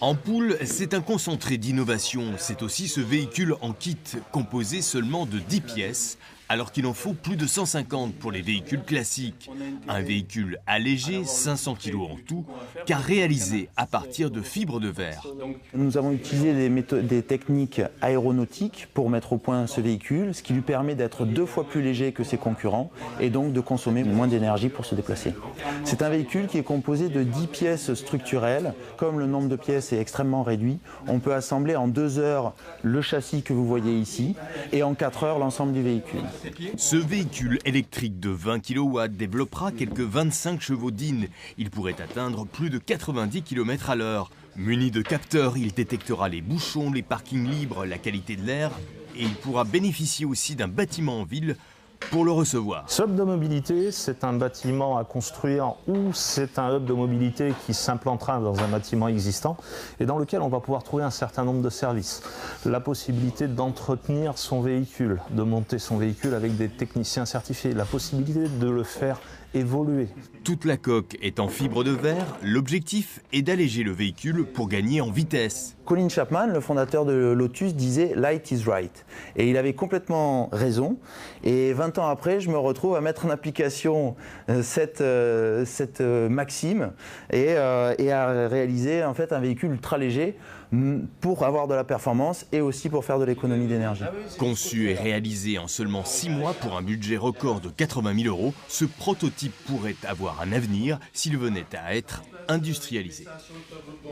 Ampoule, c'est un concentré d'innovation. C'est aussi ce véhicule en kit, composé seulement de 10 pièces, alors qu'il en faut plus de 150 pour les véhicules classiques. Un véhicule allégé, 500 kg en tout, car réalisé à partir de fibres de verre. Nous avons utilisé des techniques aéronautiques pour mettre au point ce véhicule, ce qui lui permet d'être 2 fois plus léger que ses concurrents et donc de consommer moins d'énergie pour se déplacer. C'est un véhicule qui est composé de 10 pièces structurelles. Comme le nombre de pièces est extrêmement réduit, on peut assembler en 2 heures le châssis que vous voyez ici et en 4 heures l'ensemble du véhicule. Ce véhicule électrique de 20 kW développera quelques 25 chevaux d'IN. Il pourrait atteindre plus de 90 km/h. Muni de capteurs, il détectera les bouchons, les parkings libres, la qualité de l'air et il pourra bénéficier aussi d'un bâtiment en ville pour le recevoir. Ce hub de mobilité, c'est un bâtiment à construire ou c'est un hub de mobilité qui s'implantera dans un bâtiment existant et dans lequel on va pouvoir trouver un certain nombre de services. La possibilité d'entretenir son véhicule, de monter son véhicule avec des techniciens certifiés, la possibilité de le faire évoluer. Toute la coque est en fibre de verre. L'objectif est d'alléger le véhicule pour gagner en vitesse. Colin Chapman, le fondateur de Lotus, disait « Light is right ». Et il avait complètement raison. Et 20 ans après, je me retrouve à mettre en application cette maxime et à réaliser en fait un véhicule ultra léger pour avoir de la performance et aussi pour faire de l'économie d'énergie. Conçu et réalisé en seulement 6 mois pour un budget record de 80 000 €, ce prototype pourrait avoir un avenir s'il venait à être industrialisé.